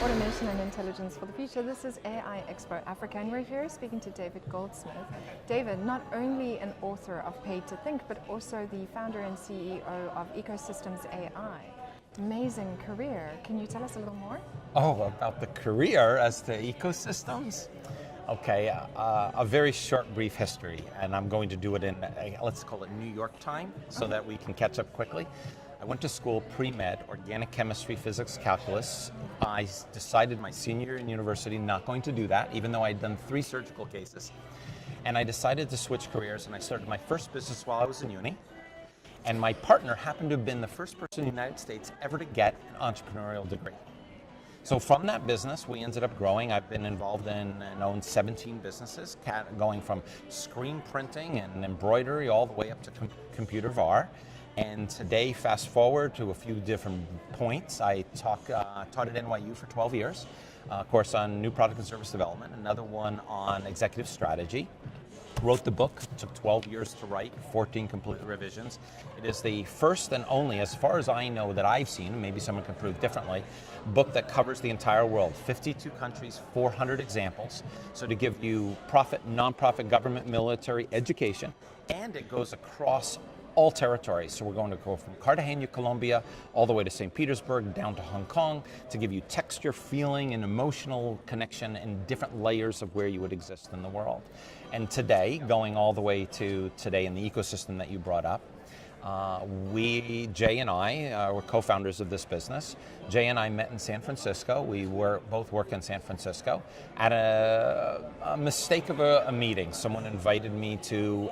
Automation and Intelligence for the Future. This is AI Expo Africa, and we're here speaking to David Goldsmith. David, not only an author of Paid to Think, but also the founder and CEO of ecosystems.ai. Amazing career. Can you tell us a little more? Oh, about the career as to ecosystems? Okay, a very short, brief history, and I'm going to do it in, let's call it New York time, so that we can catch up quickly. I went to school pre-med, organic chemistry, physics, calculus. I decided my senior year in university not going to do that, even though I'd done 3 surgical cases. And I decided to switch careers, and I started my first business while I was in uni. And my partner happened to have been the first person in the United States ever to get an entrepreneurial degree. So from that business, we ended up growing. I've been involved in and owned 17 businesses, going from screen printing and embroidery all the way up to computer VAR. And today, fast forward to a few different points. I taught at NYU for 12 years, a course on new product and service development, another one on executive strategy. Wrote the book, took 12 years to write, 14 complete revisions. It is the first and only, as far as I know, that I've seen, maybe someone can prove differently, book that covers the entire world, 52 countries, 400 examples. So to give you profit, nonprofit, government, military, education, and it goes across all territories. So we're going to go from Cartagena, Colombia, all the way to St. Petersburg, down to Hong Kong, to give you texture, feeling, and emotional connection in different layers of where you would exist in the world. And today, going all the way to today in the ecosystem that you brought up, Jay and I were co-founders of this business. Jay and I met in San Francisco. We both work in San Francisco. At a mistake of a meeting, someone invited me to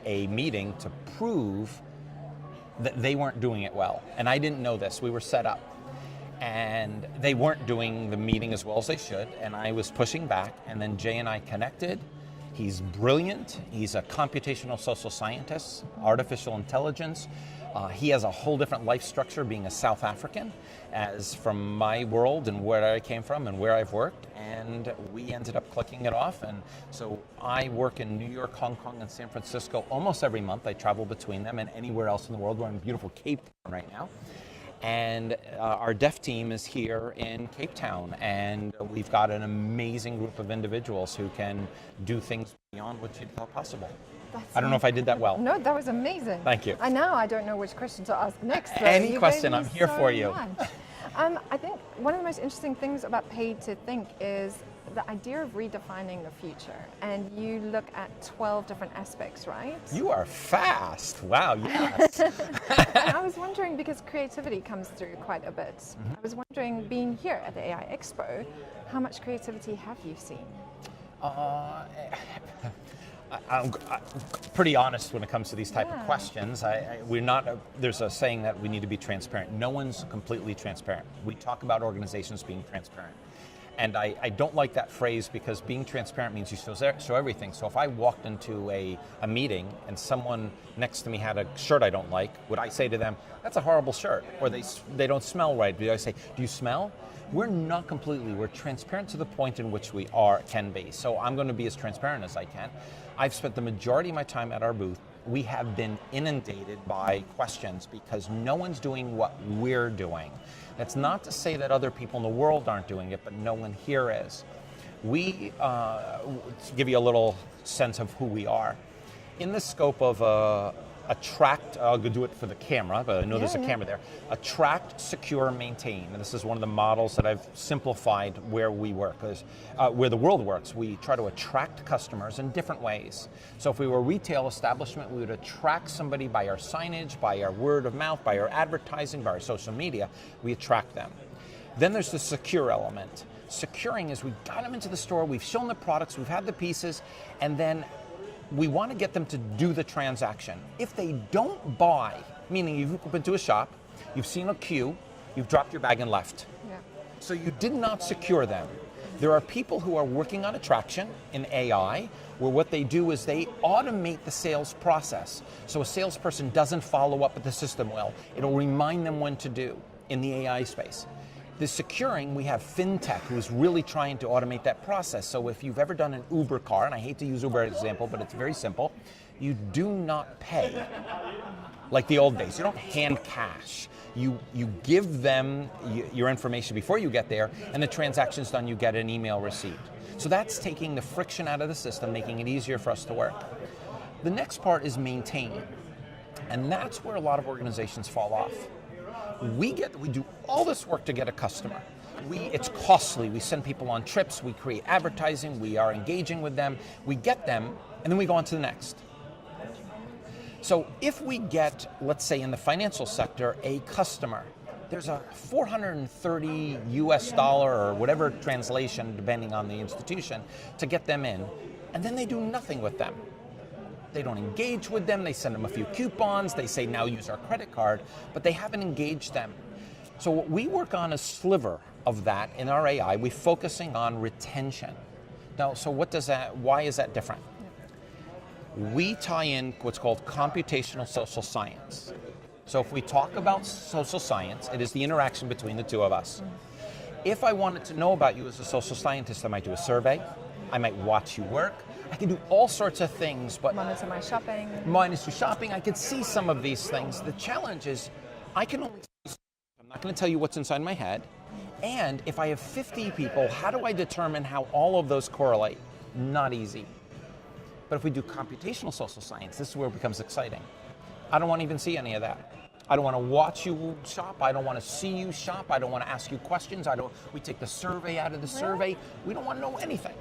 a meeting to prove that they weren't doing it well. And I didn't know this. We were set up. And they weren't doing the meeting as well as they should. And I was pushing back. And then Jay and I connected. He's brilliant. He's a computational social scientist, artificial intelligence. He has a whole different life structure being a South African as from my world and where I came from and where I've worked. And we ended up clicking it off. And so I work in New York, Hong Kong, and San Francisco almost every month. I travel between them and anywhere else in the world. We're in beautiful Cape Town right now. And our dev team is here in Cape Town, and we've got an amazing group of individuals who can do things beyond what you'd thought possible. I don't know if I did that well. No, that was amazing. Thank you. I don't know which question to ask next. Any question, I'm here for you. I think one of the most interesting things about Paid to Think is the idea of redefining the future, and you look at 12 different aspects, right? You are fast. Wow, yes. And I was wondering, because creativity comes through quite a bit, I was wondering, being here at the AI Expo, how much creativity have you seen? I'm pretty honest when it comes to these type of questions. There's a saying that we need to be transparent. No one's completely transparent. We talk about organizations being transparent. And I don't like that phrase, because being transparent means you show everything. So if I walked into a meeting and someone next to me had a shirt I don't like, would I say to them, that's a horrible shirt? Or they don't smell right? Do I say, do you smell? We're not completely. We're transparent to the point in which we can be. So I'm going to be as transparent as I can. I've spent the majority of my time at our booth. We have been inundated by questions because no one's doing what we're doing. That's not to say that other people in the world aren't doing it, but no one here is. To give you a little sense of who we are, in the scope of attract, I'll go do it for the camera, but I know there's a camera there. Attract, secure, maintain. And this is one of the models that I've simplified where we work, where the world works. We try to attract customers in different ways. So if we were a retail establishment, we would attract somebody by our signage, by our word of mouth, by our advertising, by our social media. We attract them. Then there's the secure element. Securing is we got them into the store, we've shown the products, we've had the pieces, and then we want to get them to do the transaction. If they don't buy, meaning you've been to a shop, you've seen a queue, you've dropped your bag and left. Yeah. So you did not secure them. There are people who are working on attraction in AI, where what they do is they automate the sales process. So a salesperson doesn't follow up with the system well. It'll remind them when to do in the AI space. The securing, we have FinTech who's really trying to automate that process. So if you've ever done an Uber car, and I hate to use Uber as an example, but it's very simple. you do not pay like the old days. You don't hand cash. You give them your information before you get there, and the transaction's done, you get an email receipt. So that's taking the friction out of the system, making it easier for us to work. The next part is maintain, and that's where a lot of organizations fall off. We do all this work to get a customer. It's costly. We send people on trips, we create advertising, we are engaging with them, we get them, and then we go on to the next. So if we get, let's say in the financial sector, a customer, there's a $430 US or whatever translation, depending on the institution, to get them in, and then they do nothing with them. They don't engage with them, they send them a few coupons, they say now use our credit card, but they haven't engaged them. So what we work on a sliver of that in our AI, we're focusing on retention. Now, so why is that different? We tie in what's called computational social science. So if we talk about social science, it is the interaction between the two of us. If I wanted to know about you as a social scientist, I might do a survey, I might watch you work, I can do all sorts of things, but monitor my shopping. I could see some of these things. The challenge is I can only see, I'm not going to tell you what's inside my head, and if I have 50 people, how do I determine how all of those correlate? Not easy. But if we do computational social science, this is where it becomes exciting. I don't want to even see any of that. I don't want to watch you shop. I don't want to see you shop. I don't want to ask you questions. We take the survey out of the survey. We don't want to know anything.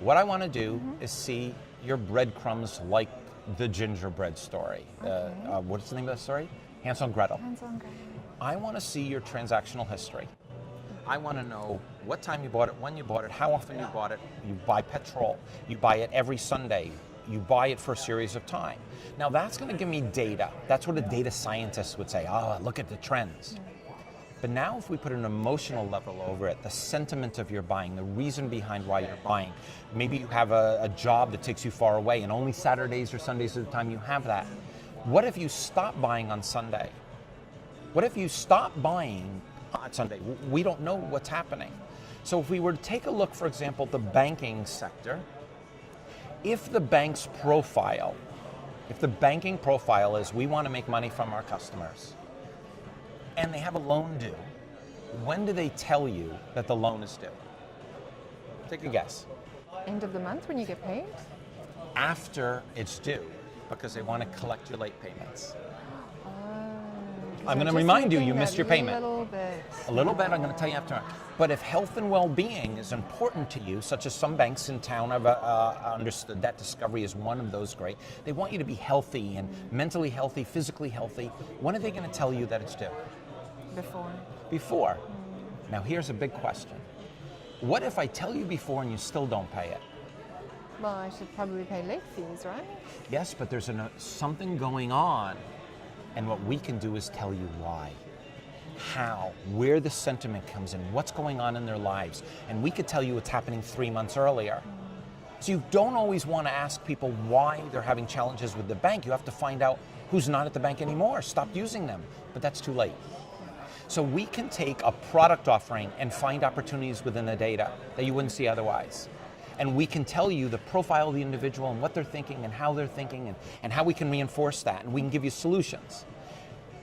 What I want to do is see your breadcrumbs, like the gingerbread story. What's the name of that story? Hansel and Gretel. Hansel and Gretel. I want to see your transactional history. I want to know what time you bought it, when you bought it, how often you bought it. You buy petrol. You buy it every Sunday. You buy it for a series of time. Now that's going to give me data. That's what a data scientist would say. Oh, look at the trends. But now if we put an emotional level over it, the sentiment of your buying, the reason behind why you're buying. Maybe you have a job that takes you far away and only Saturdays or Sundays are the time you have that. What if you stop buying on Sunday? What if you stop buying on Sunday? We don't know what's happening. So if we were to take a look, for example, the banking sector, if the banking profile is we want to make money from our customers, and they have a loan due, when do they tell you that the loan is due? Take a guess. End of the month when you get paid? After it's due, because they want to collect your late payments. I'm going to just remind you, thinking you missed your payment. A A little bit, I'm going to tell you after. But if health and well-being is important to you, such as some banks in town have understood that Discovery is one of those great, they want you to be healthy and mentally healthy, physically healthy. When are they going to tell you that it's due? Before. Now here's a big question. What if I tell you before and you still don't pay it? Well, I should probably pay late fees, right? Yes, but there's something going on. And what we can do is tell you why, how, where the sentiment comes in, what's going on in their lives. And we could tell you what's happening 3 months earlier. So you don't always want to ask people why they're having challenges with the bank. You have to find out who's not at the bank anymore, stopped using them, but that's too late. So we can take a product offering and find opportunities within the data that you wouldn't see otherwise. And we can tell you the profile of the individual and what they're thinking and how they're thinking and how we can reinforce that, and we can give you solutions.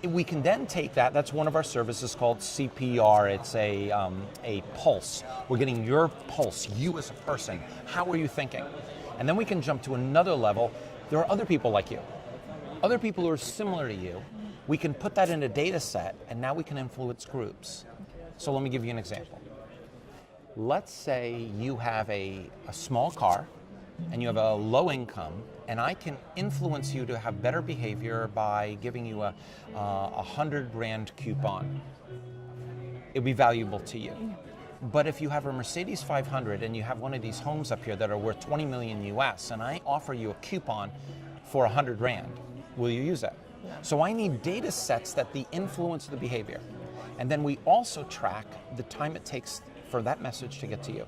We can then take that's one of our services called CPR. It's a pulse. We're getting your pulse, you as a person. How are you thinking? And then we can jump to another level. There are other people like you, other people who are similar to you. We can put that in a data set, and now we can influence groups. So let me give you an example. Let's say you have a small car and you have a low income, and I can influence you to have better behavior by giving you a 100 grand coupon. It'd be valuable to you. But if you have a Mercedes 500 and you have one of these homes up here that are worth 20 million US, and I offer you a coupon for 100 grand, will you use it? So I need data sets that influence the behavior. And then we also track the time it takes for that message to get to you.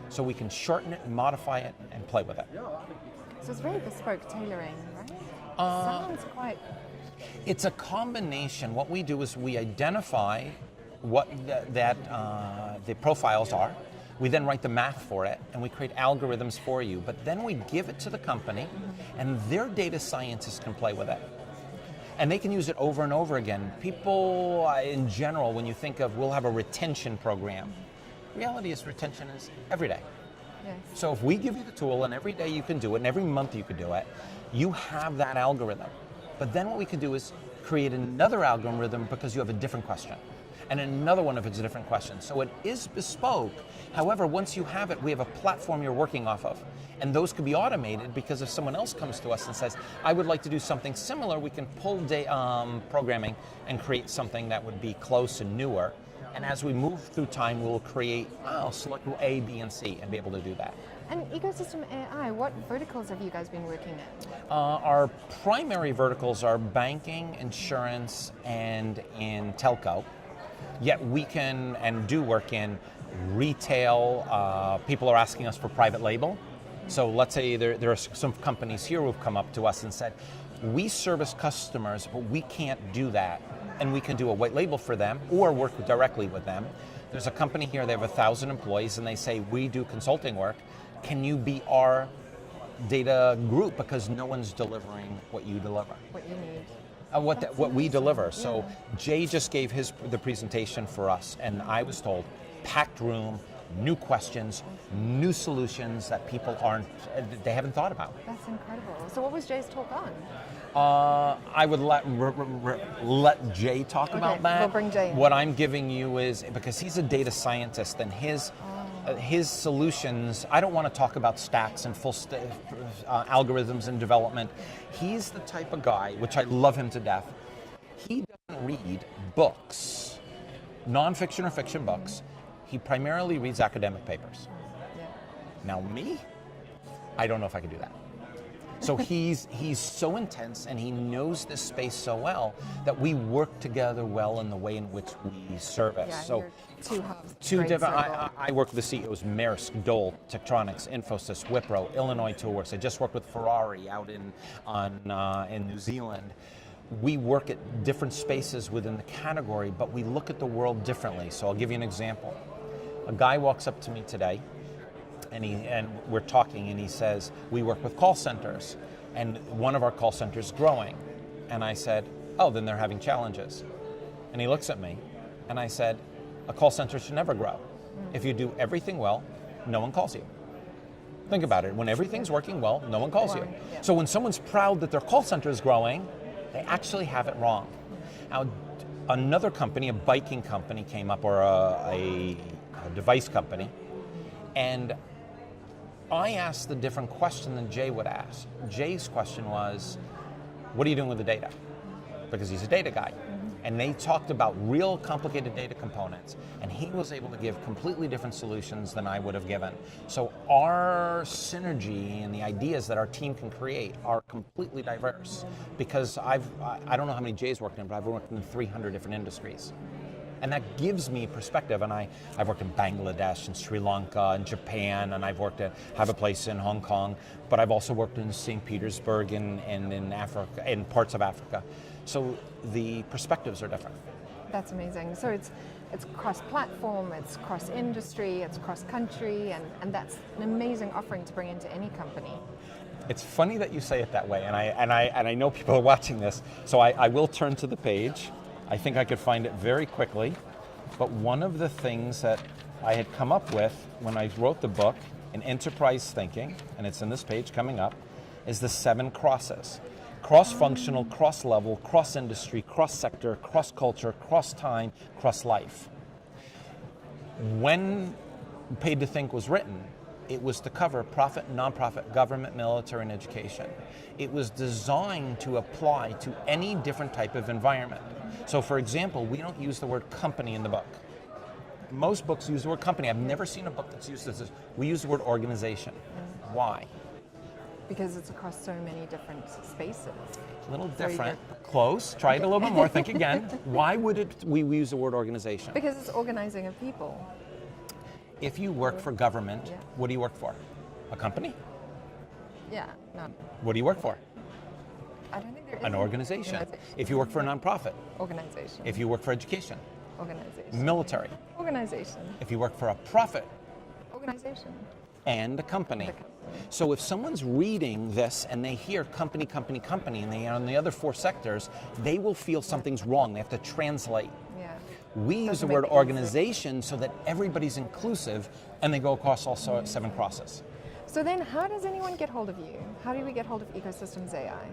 So we can shorten it and modify it and play with it. So it's very bespoke tailoring, right? Sounds quite... It's a combination. What we do is we identify what the profiles are. We then write the math for it, and we create algorithms for you. But then we give it to the company, and their data scientists can play with it. And they can use it over and over again. People, in general, when you think of, we'll have a retention program. Reality is retention is every day. Yes. So if we give you the tool, and every day you can do it, and every month you can do it, you have that algorithm. But then what we can do is create another algorithm because you have a different question. And another one if it's a different question. So it is bespoke. However, once you have it, we have a platform you're working off of. And those could be automated because if someone else comes to us and says, I would like to do something similar, we can pull programming and create something that would be close and newer. And as we move through time, we'll create, select A, B, and C and be able to do that. And Ecosystem AI, what verticals have you guys been working in? Our primary verticals are banking, insurance, and in telco. Yet we can and do work in retail. People are asking us for private label. So let's say there are some companies here who've come up to us and said, we service customers, but we can't do that. And we can do a white label for them or work directly with them. There's a company here, they have 1,000 employees, and they say, we do consulting work. Can you be our data group because no one's delivering what you deliver? What you need. What we deliver. So Jay just gave the presentation for us, and I was told, packed room, new questions, new solutions that people they haven't thought about. That's incredible. So what was Jay's talk on? I would let Jay talk about that. We'll bring Jay in. What I'm giving you is, because he's a data scientist and his solutions, I don't want to talk about stacks and full algorithms and development. He's the type of guy, which I love him to death. He doesn't read books, nonfiction or fiction books. He primarily reads academic papers. Yeah. Now me, I don't know if I could do that. So he's so intense and he knows this space so well that we work together well in the way in which we service. Yeah, so two hubs. two different. I work with the CEOs: Maersk, Dole, Tektronix, Infosys, Wipro, Illinois Toolworks. I just worked with Ferrari out in New Zealand. We work at different spaces within the category, but we look at the world differently. So I'll give you an example. A guy walks up to me today, and we're talking, and he says, we work with call centers, and one of our call centers is growing. And I said, oh, then they're having challenges. And he looks at me, and I said, a call center should never grow. If you do everything well, no one calls you. Think about it. When everything's working well, no one calls you. Yeah. So when someone's proud that their call center is growing, they actually have it wrong. Now, another company, a biking company, came up, or a device company, and I asked a different question than Jay would ask. Jay's question was, what are you doing with the data? Because he's a data guy. And they talked about real complicated data components, and he was able to give completely different solutions than I would have given. So our synergy and the ideas that our team can create are completely diverse, because I don't know how many Jay's worked in, but I've worked in 300 different industries. And that gives me perspective, and I've worked in Bangladesh and Sri Lanka and Japan, and have a place in Hong Kong, but I've also worked in St. Petersburg and in Africa, in parts of Africa. So the perspectives are different. That's amazing. So it's cross-platform, it's cross-industry, it's cross-country, and that's an amazing offering to bring into any company. It's funny that you say it that way, and I know people are watching this, so I will turn to the page. I think I could find it very quickly, but one of the things that I had come up with when I wrote the book in enterprise thinking, and it's in this page coming up, is the 7 crosses. Cross-functional, cross-level, cross-industry, cross-sector, cross-culture, cross-time, cross-life. When Paid to Think was written, it was to cover profit, nonprofit, government, military, and education. It was designed to apply to any different type of environment. So for example, we don't use the word company in the book. Most books use the word company. I've never seen a book that's used this. We use the word organization. Why? Because it's across so many different spaces. A little different. Close. Try it a little bit more. Think again. Why would we use the word organization? Because it's organizing of people. If you work for government, Yeah. what do you work for? A company? Yeah, no. What do you work for? I don't think there is An organization. If you work for a nonprofit. Organization. If you work for education. Organization. Military. Organization. If you work for a profit. organization. And a company. So if someone's reading this and they hear company, company, company, and they are on the other 4 sectors, they will feel something's wrong. They have to translate. Yeah. We use the word organization so that everybody's inclusive and they go across all 7 crosses. So then how does anyone get hold of you? How do we get hold of Ecosystems AI?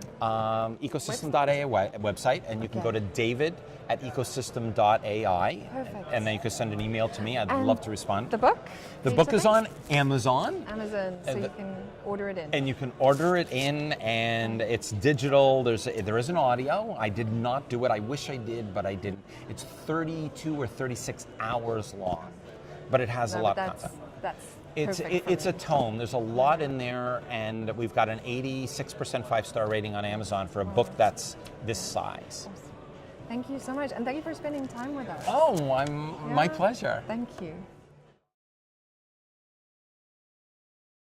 Ecosystem.ai website, and you can go to david@ecosystem.ai. Perfect. And then you can send an email to me. I'd And love to respond. The book? The book is on Amazon. Amazon, so you can order it in. And you can order it in, and it's digital. There is an audio. I did not do it. I wish I did, but I didn't. It's 32 or 36 hours long, but it has a lot of content. That's It's a tome. There's a lot in there, and we've got an 86% 5-star rating on Amazon for a book that's this size. Awesome. Thank you so much, and thank you for spending time with us. Oh, my pleasure. Thank you.